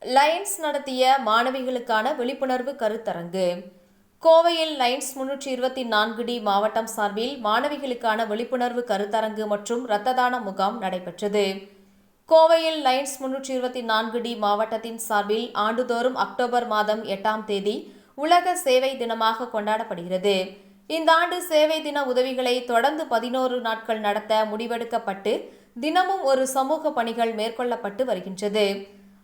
Lions நடத்திய மாணவிகளுக்கான விழிப்புணர்வு கருத்தரங்கு. கோவையில் லயன்ஸ் 324D மாவட்டம் சார்பில் மாணவிகளுக்கான விழிப்புணர்வு கருத்தரங்கு மற்றும் இரத்த தான முகாம் நடைபெற்றது. கோவையில் லயன்ஸ் 324D மாவட்டத்தின் சார்பில் ஆண்டுதோறும் அக்டோபர் மாதம் 8ஆம் தேதி உலக சேவை தினமாக கொண்டாடப்படுகிறது. இந்த ஆண்டு சேவை தின உதவிகளை தொடர்ந்து 11 நாட்கள் நடத்த முடிவெடுக்கப்பட்டு தினமும் ஒரு சமூக பணிகள் மேற்கொள்ளப்பட்டு வருகின்றது.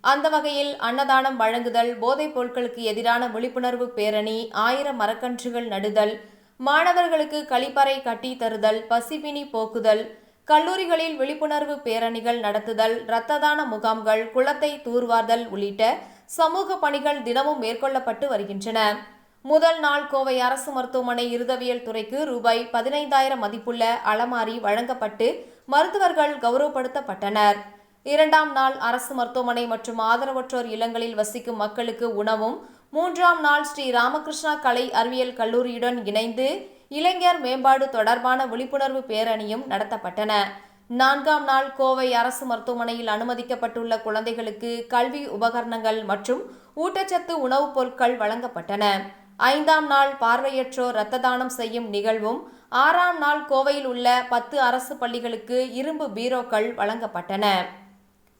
அந்த வகையில் அன்னதானம் வழங்குதல், போதைப் பொருட்களுக்கு எதிரான விழிப்புணர்வு பேரணி, 1000 மரக்கன்றுகள் நடுதல், மாணவர்களுக்கு கழிப்பறை கட்டி தருதல், பசிப்பினி போக்குதல், கல்லூரிகளில் விழிப்புணர்வு பேரணிகள் நடத்துதல், இரத்த தான முகாம்கள், குளத்தை தூர்வார்தல் உள்ளிட்ட சமூக பணிகள் தினமும் மேற்கொள்ளப்பட்டு வருகின்றன. முதல் நாள் கோவை அரசு மருத்துவமனை இருதவியல் துறைக்கு ரூபாய் 15,000 மதிப்புள்ள அலமாரி வழங்கப்பட்டு மருத்துவர்கள் கௌரவப்படுத்தப்பட்டனர். 2ஆம் நாள் அரசு மருத்துவமனை மற்றும் ஆதரவற்றோர் இல்லங்களில் வசிக்கும் மக்களுக்கு உணவும், 3ஆம் நாள் ஸ்ரீ ராமகிருஷ்ணா கலை அறிவியல் கல்லூரியுடன் இணைந்து இளைஞர் மேம்பாடு தொடர்பான விழிப்புணர்வு பேரணியும் நடத்தப்பட்டன. 4ஆம் நாள் கோவை அரசு மருத்துவமனையில் அனுமதிக்கப்பட்டுள்ள குழந்தைகளுக்கு கல்வி உபகரணங்கள் மற்றும் ஊட்டச்சத்து உணவுப் பொருட்கள் வழங்கப்பட்டன. 5ஆம் நாள் பார்வையற்றோர் இரத்த தானம் செய்யும் நிகழ்வும், 6ஆம் நாள் கோவையில் உள்ள 10 அரசு பள்ளிகளுக்கு இரும்பு பீரோக்கள் வழங்கப்பட்டன.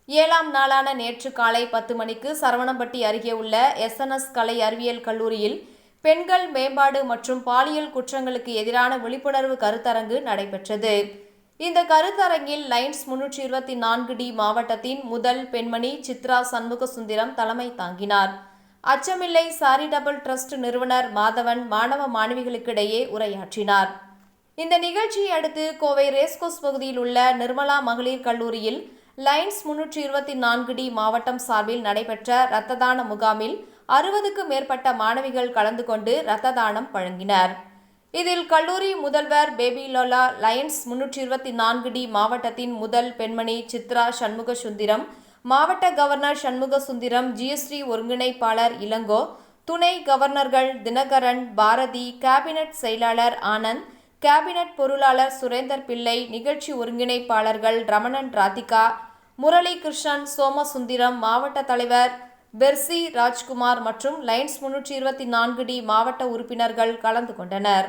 7ஆம் நாளான நேற்று காலை 10 மணிக்கு சரவணம்பட்டி அருகே உள்ள SNS கலை அறிவியல் கல்லூரியில் பெண்கள் மேம்பாடு மற்றும் பாலியல் குற்றங்களுக்கு எதிரான விழிப்புணர்வு கருத்தரங்கு நடைபெற்றது. இந்த கருத்தரங்கில் லயன்ஸ் 324D மாவட்டத்தின் முதல் பெண்மணி சித்ரா சண்முகசுந்தரம் தலைமை தாங்கினார். அச்சமில்லை சாரிடபிள் டிரஸ்ட் நிறுவனர் மாதவன் மாணவ மாணவிகளுக்கிடையே உரையாற்றினார். இந்த நிகழ்ச்சியை அடுத்து கோவை ரேஸ்கோஸ் பகுதியில் உள்ள நிர்மலா மகளிர் கல்லூரியில் லயன்ஸ் 324D மாவட்டம் சார்பில் நடைபெற்ற இரத்த தான முகாமில் 60க்கும் மேற்பட்ட மாணவிகள் கலந்து கொண்டு இரத்த தானம் வழங்கினர். இதில் கல்லூரி முதல்வர் பேபிலோலா, லயன்ஸ் 324D மாவட்டத்தின் முதல் பெண்மணி சித்ரா சண்முகசுந்தரம், மாவட்ட கவர்னர் சண்முகசுந்தரம், GST ஒருங்கிணைப்பாளர் இளங்கோ, துணை கவர்னர்கள் தினகரன், பாரதி, கேபினட் செயலாளர் ஆனந்த், கேபினட் பொருளாளர் சுரேந்தர் பிள்ளை, நிகழ்ச்சி ஒருங்கிணைப்பாளர்கள் ரமணன், ராதிகா, முரளி கிருஷ்ணன், சோமசுந்தரம், மாவட்ட தலைவர் பெர்சி ராஜ்குமார் மற்றும் லயன்ஸ் 324D மாவட்ட உறுப்பினர்கள் கலந்து கொண்டனர்.